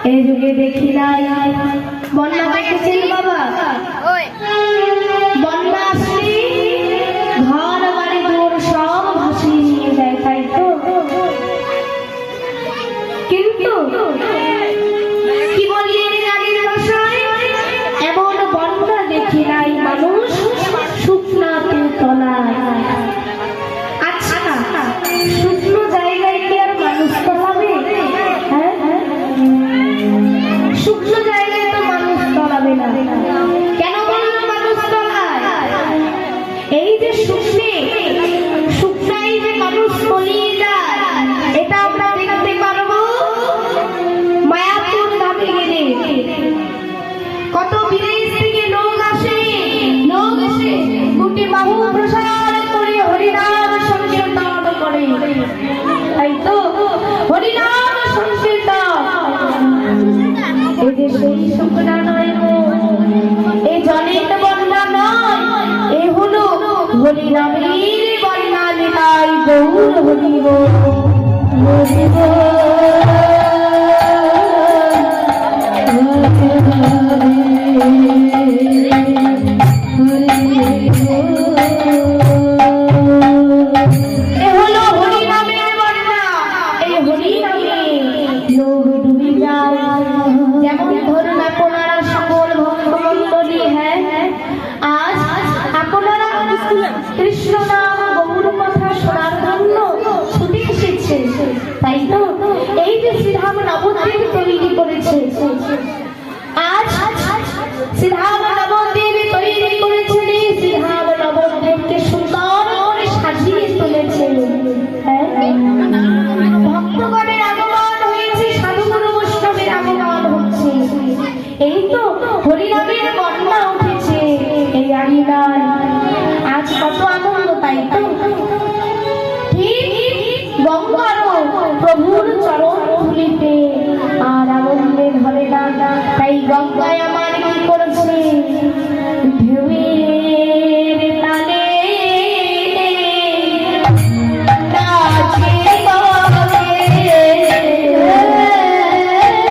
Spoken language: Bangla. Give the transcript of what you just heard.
এই যুগে দেখি নাই বন্যা দেখেছেন বাবা? বন্যা আসলে ঘর বাড়ি দূর সব ভাসিয়ে নিয়ে যায়, তাই তো? কিন্তু কি বলি গানের ভাষায়, এমন বন্যা দেখি নাই মানুষ শুকনাতে তলায়। আচ্ছা, শুকনো জায়গায় কি আর মানুষ তলাবে? হ্যাঁ, শুকনো জায়গায় তো মানুষ তলাবে না। কেন বলুন মানুষ তলায়? এই যে শুকনাই যে মানুষ তলিয়ে যায়, এটা আমরা দেখতে পারবো মায়াপুর ধামে গেলে। কত বিদেশ থেকে লোক এসে দুটি বাহু প্রসার করে হরিনাম সংকীর্তন করে, তাই তো? হরিনাম সংকীর্তন এই যে সেই শুকনা নয়, এই জলের বন্যা নয়, এ হলো হরিনামের বন্যা। নিতাই গৌর হরি বল, হরি বল। কৃষ্ণ নাম গৌর কথা শোনার জন্য ছুটে এসেছে, তাই তো? এই যে শ্রীধাম নবদ্বীপ তৈরি করেছে, আজ শ্রীধাম নবদ্বীপ তৈরি করেছে, শ্রীধাম নবদ্বীপকে সুন্দর করে সাজিয়ে তুলেছে। ভক্তগণের আগমন হয়েছে, সাধুগুরু বৈষ্ণবের আগমন হচ্ছে, এই তো হরিনামের বন্যা উঠেছে এই আঙিনায়।